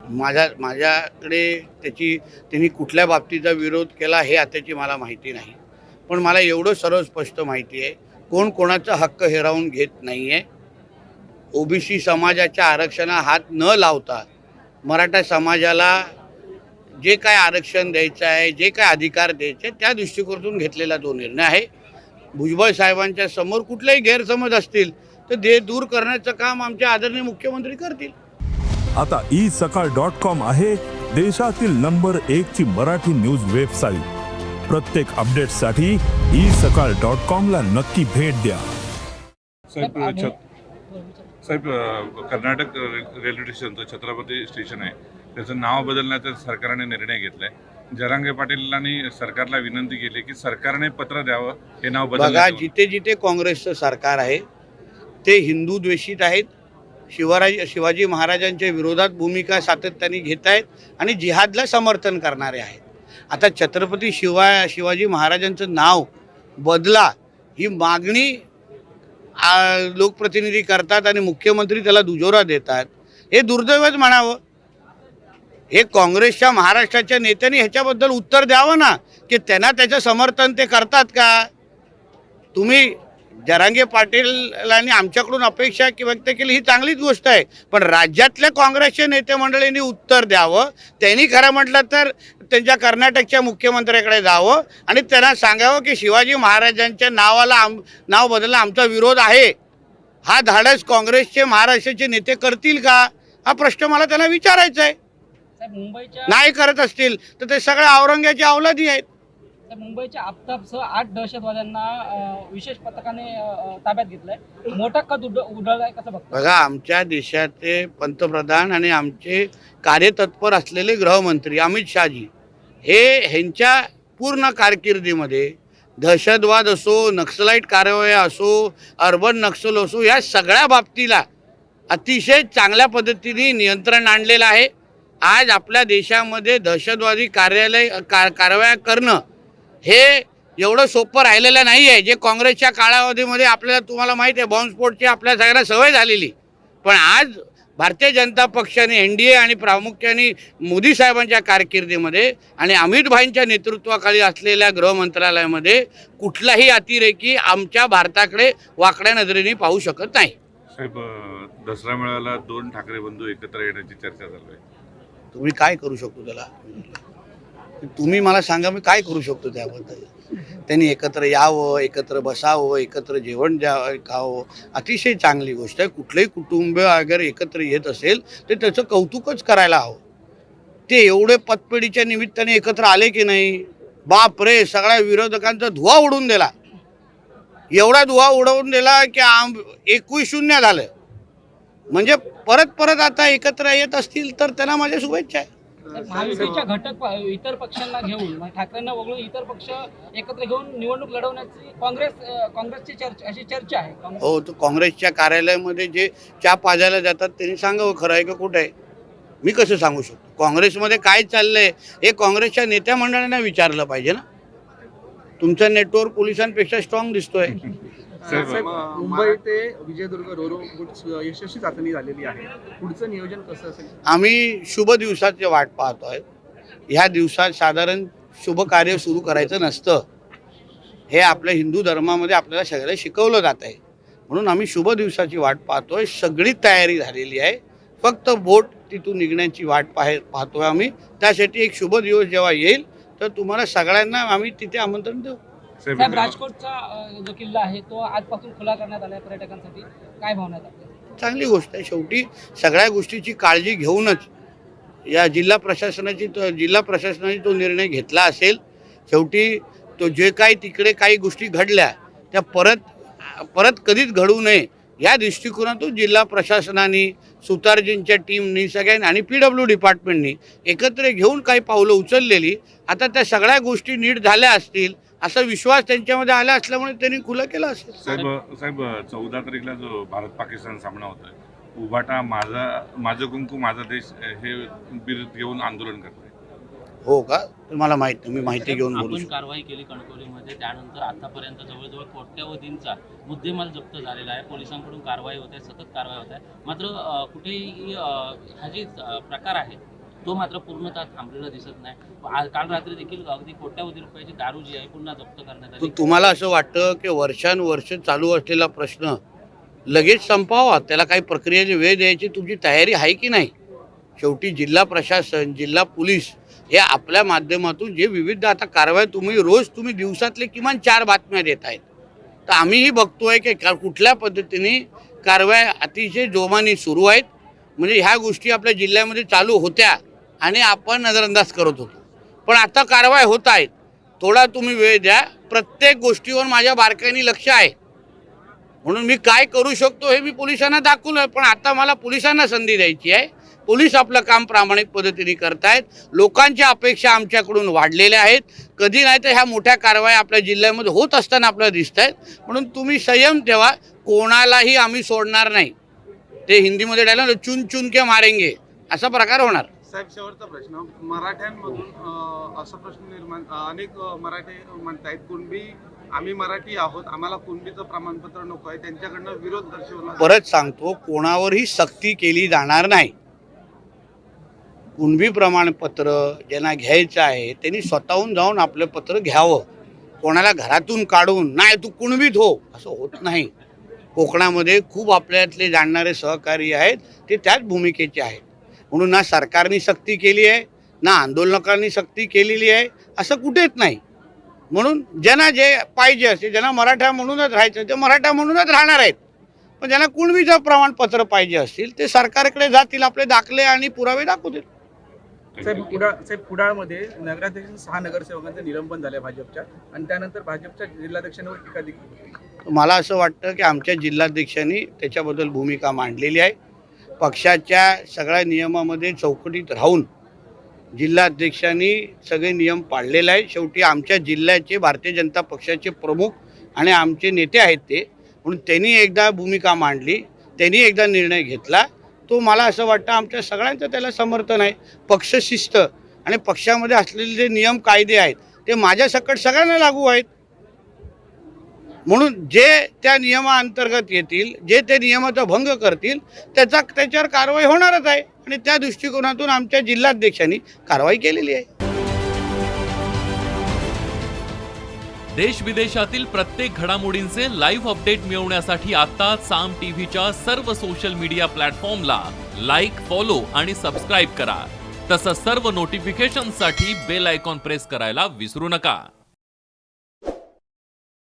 माझ्याकडे त्यांनी कुठल्या बाबतीचा विरोध केला हे आताची मला माहिती नाही, पण मला एवढं सर्व स्पष्ट माहिती आहे कोण कोणाचा हक्क हिरावून घेत नाही आहे. ओबीसी समाजाच्या आरक्षणाला हात न लावता मराठा समाजाला जे काय आरक्षण द्यायचं आहे, जे काय अधिकार द्यायचे त्या दृष्टिकोनातून घेतलेला तो निर्णय आहे. भुजबळ साहेबांच्या समोर कुठलेही गैरसमज असतील तर ते दूर करण्याचं काम आमचे आदरणीय मुख्यमंत्री करतील. आता isakal.com आहे देशातील नंबर 1 ची मराठी न्यूज वेबसाईट. प्रत्येक अपडेटसाठी isakal.com ला नक्की भेट द्या. साहेब, कर्नाटक रेल्वे स्टेशनचं छत्रपती स्टेशन आहे, त्याचं नाव बदलण्याचा सरकारने निर्णय घेतलाय. जरांगे पाटीलांनी सरकारला विनंती केली की सरकारने पत्र द्यावं हे नाव बघा, जिथे जिथे काँग्रेसचं सरकार आहे ते हिंदू द्वेषित आहेत, शिवाजी महाराजांच्या विरोधात भूमिका सातत्याने घेत आहेत आणि जिहादला समर्थन करणारे आहेत. आता छत्रपती शिवाजी महाराजांचं नाव बदला ही मागणी लोकप्रतिनिधी करतात आणि मुख्यमंत्री त्याला दुजोरा देतात. हे दुर्दैवच म्हणावं. हे काँग्रेसच्या महाराष्ट्राच्या नेत्यांनी ह्याच्याबद्दल उत्तर द्यावं ना की त्यांना त्याचं समर्थन ते करतात का. तुम्ही जरांगे पाटीलांनी आमच्याकडून अपेक्षा व्यक्त केली ही चांगलीच गोष्ट आहे, पण राज्यातल्या काँग्रेसच्या नेते मंडळींनी उत्तर द्यावं. त्यांनी खरं म्हटलं तर त्यांच्या कर्नाटकच्या मुख्यमंत्र्याकडे जावं आणि त्यांना सांगावं की शिवाजी महाराजांच्या नावाला नाव बदलला आमचा विरोध आहे. हा धाडस काँग्रेसचे महाराष्ट्राचे नेते करतील का हा प्रश्न मला त्यांना विचारायचा आहे. नाही करत असतील तर ते सगळ्या औरंग्याच्या अवलादी आहेत. मुंबईच्या आफताबसह 8 दहशतवाद्यांना विशेष पथकाने ताब्यात घेतलंय. मोठा कद उडवलाय कसं बघता? बघा, आमच्या देशाचे पंतप्रधान आणि आमचे कार्यतत्पर असलेले गृहमंत्री अमित शहाजी ह्यांच्या पूर्ण कारकिर्दीमध्ये दहशतवाद असो, नक्सलाईट कारवाया असो, अर्बन नक्सल असो, या सगळ्या बाबतीला अतिशय चांगल्या पद्धतीने नियंत्रण आणलेलं आहे. आज आपल्या देशामध्ये दहशतवादी कारवाया करणं हे एवढं सोपं राहिलेलं नाही आहे. जे काँग्रेसच्या कालावधीमध्ये तुम्हाला माहिती आहे बॉम्बस्फोटची आपल्या सगळ्यांना सवय झालेली, पण आज भारतीय जनता पक्षाने NDA आणि प्रामुख्याने मोदी साहेबांच्या कारकिर्दीमध्ये आणि अमित भाईंच्या नेतृत्वाखाली असलेल्या गृहमंत्रालयामध्ये कुठलाही अतिरेकी आमच्या भारताकडे वाकड्या नजरेने पाहू शकत नाही. साहेब, दसरा मेळाव्याला 2 ठाकरे बंधू एकत्र येण्याची चर्चा चालू आहे. तुम्ही काय करू शकतो त्याला? तुम्ही मला सांगा, मी काय करू शकतो त्याबद्दल? त्यांनी एकत्र यावं, एकत्र बसावं, एकत्र जेवण खावं, अतिशय चांगली गोष्ट आहे. कुठलंही कुटुंब अगर एकत्र येत असेल तर त्याचं कौतुकच करायला हवं. ते एवढे पतपेढीच्या निमित्ताने एकत्र आले की नाही, बाप रे, सगळ्या विरोधकांचा धुवा उडून दिला. एवढा धुवा उडवून दिला की 21-0 झालं. म्हणजे परत आता एकत्र येत असतील तर त्यांना माझ्या शुभेच्छा आहे. महायुतीच्या घटक इतर पक्षांना घेऊन, ठाकरेंना वगळून इतर पक्ष एकत्र घेऊन निवडणूक लढवण्याची काँग्रेसची अशी चर्चा आहे. हो, तो काँग्रेसच्या कार्यालयामध्ये जे चहा पाजायला जातात त्यांनी सांगावं खरं आहे का कुठं आहे. मी कसं सांगू शकतो? काँग्रेसमध्ये काय चाललंय हे काँग्रेसच्या नेत्या मंडळांना विचारलं पाहिजे ना. तुमचा नेटवर्क पोलिसांपेक्षा स्ट्रॉंग दिसतोय. मुंबई ते विजयदुर्ग रोरो यशस्वी चाचणी झालेली आहे. पुढचं नियोजन कसं असेल? आम्ही शुभ दिवसाची वाट पाहतोय. ह्या दिवसात साधारण शुभ कार्य सुरू करायचं नसतं, हे आपल्या हिंदू धर्मामध्ये आपल्याला सगळ्याला शिकवलं जात आहे. म्हणून आम्ही शुभ दिवसाची वाट पाहतोय. सगळी तयारी झालेली आहे, फक्त बोट तिथून निघण्याची वाट पाहतोय आम्ही. त्यासाठी एक शुभ दिवस जेव्हा येईल तर तुम्हाला सगळ्यांना आम्ही तिथे आमंत्रण देऊ. साहेब, राजकोटचा जो किल्ला आहे तो आजपासून खुला करण्यात आला आहे पर्यटकांसाठी, काय भावना आहेत? चांगली गोष्ट आहे. शेवटी सगळ्या गोष्टीची काळजी घेऊनच या जिल्हा प्रशासनाने तो निर्णय घेतला असेल. शेवटी तो जे काही तिकडे काही गोष्टी घडल्या त्या परत कधीच घडू नये या दृष्टिकोनातून जिल्हा प्रशासनाने, सुतारजींच्या टीमनी सगळ्यांनी आणि PW डिपार्टमेंटनी एकत्र घेऊन काही पावलं उचललेली. आता त्या सगळ्या गोष्टी नीट झाल्या असतील असा विश्वास त्यांच्यामध्ये आला असल्यामुळे त्यांनी खुलं केलं असेल. साहेब, 14 तारीखला जो भारत पाकिस्तान सामना होतोय, उभाटा माझं कुंकू माझा देश हे बिरुद घेऊन आंदोलन करतोय. हो का? मला माहित नाही, मी माहिती घेऊन बोलू आपण कारवाई केली कणकवलीमध्ये. त्यानंतर आतापर्यंत जवळजवळ कोट्यवधींचा मुद्देमाल जप्त झालेला आहे. पोलिसांकडून कारवाई होत आहे, सतत कारवाई होत आहे. मात्र कुठेही हा जे प्रकार आहे तो मात्र पूर्णतः थांबलेला दिसत नाही. काल रात्री देखील अगदी कोट्यावधी रुपयाची दारू जी आहे पुन्हा जप्त करण्यात आली. तुम्हाला असं वाटतं की वर्षानुवर्ष चालू असलेला प्रश्न लगेच संपावा, त्याला काही प्रक्रियेची वेळ द्यायची तुमची तयारी आहे की नाही? शेवटी जिल्हा प्रशासन, जिल्हा पोलीस हे आपल्या माध्यमातून जे विविध आता कारवाई तुम्ही दिवसातले किमान 4 बातम्या देत आहेत, तर आम्हीही बघतोय की कुठल्या पद्धतीने कारवाई अतिशय जोमाने सुरू आहेत. म्हणजे ह्या गोष्टी आपल्या जिल्ह्यामध्ये चालू होत्या आणि आपण नजरअंदाज करत होतो, पण आता कारवाई होत आहेत. थोडा तुम्ही वेळ द्या. प्रत्येक गोष्टीवर माझ्या बारकाईने लक्ष आहे, म्हणून मी काय करू शकतो हे मी पोलिसांना दाखवलं. पण आता मला पोलिसांना संधी द्यायची आहे. पोलीस आपलं काम प्रामाणिक पद्धतीने करतायत. लोकांच्या अपेक्षा आमच्याकडून वाढलेल्या आहेत. कधी नाही तर ह्या मोठ्या कारवाई आपल्या जिल्ह्यामध्ये होत असताना आपल्याला दिसत आहेत. म्हणून तुम्ही संयम ठेवा. कोणालाही आम्ही सोडणार नाही. ते हिंदीमध्ये डायलॉग चुन चुन के मारेंगे असा प्रकार होणार. साहेब, शेवटचा प्रश्न. मराठ्यांमधून असा प्रश्न निर्माण, अनेक मराठी म्हणतायत कुणबी, आम्ही मराठी आहोत, आम्हाला कुणबीचं प्रमाणपत्र नको आहे, त्यांच्याकडनं विरोध दर्शवला. परत सांगतो, कोणावरही सक्ती केली जाणार नाही. कुणबी प्रमाणपत्र ज्यांना घ्यायचं आहे त्यांनी स्वतःहून जाऊन आपलं पत्र घ्यावं. कोणाला घरातून काढून नाही तू कुणबीत हो असं होत नाही. कोकणामध्ये खूप आपल्यातले जाणणारे सहकारी आहेत, ते त्याच भूमिकेचे आहेत. म्हणून ना सरकारने सक्ती केली आहे, ना आंदोलकांनी सक्ती केलेली आहे, असं कुठेच नाही. म्हणून ज्यांना जे पाहिजे असेल, ज्यांना मराठा म्हणूनच राहायचं ते मराठा म्हणूनच राहणार आहेत. पण ज्यांना कुणबीचं प्रमाणपत्र पाहिजे असतील ते सरकारकडे जातील, आपले दाखले आणि पुरावे दाखवतील. साहेब, कुडाळमध्ये नगराध्यक्ष 6 नगरसेवकांचं निलंबन झालं भाजपच्या, आणि त्यानंतर भाजपच्या जिल्हाध्यक्षांवर टीका देखील. मला असं वाटतं की आमच्या जिल्हाध्यक्षांनी त्याच्याबद्दल भूमिका मांडलेली आहे. पक्षाच्या सगळ्या नियमामध्ये चौकटीत राहून जिल्हाध्यक्षांनी सगळे नियम पाळलेले आहे. शेवटी आमच्या जिल्ह्याचे भारतीय जनता पक्षाचे प्रमुख आणि आमचे नेते आहेत ते, म्हणून त्यांनी एकदा भूमिका मांडली, त्यांनी एकदा निर्णय घेतला, तो मला असं वाटतं आमच्या सगळ्यांचं त्याला समर्थन आहे. पक्षशिस्त आणि पक्षामध्ये असलेले जे नियम कायदे आहेत ते माझ्यासकट सगळ्यांना लागू आहेत. म्हणून जे त्या नियमाअंतर्गत येतील, जे ते नियमाचा भंग करतील त्याच्यावर कारवाई होणारच आहे. आणि त्या दृष्टिकोनातून आमच्या जिल्हाध्यक्षांनी कारवाई केलेली आहे. देश विदेशातील प्रत्येक घडामोडींचे लाईव्ह अपडेट मिळवण्यासाठी आता साम टीव्हीच्या सर्व सोशल मीडिया प्लॅटफॉर्मला लाईक, फॉलो आणि सबस्क्राईब करा. तसंच सर्व नोटिफिकेशनसाठी बेल आयकॉन प्रेस करायला विसरू नका.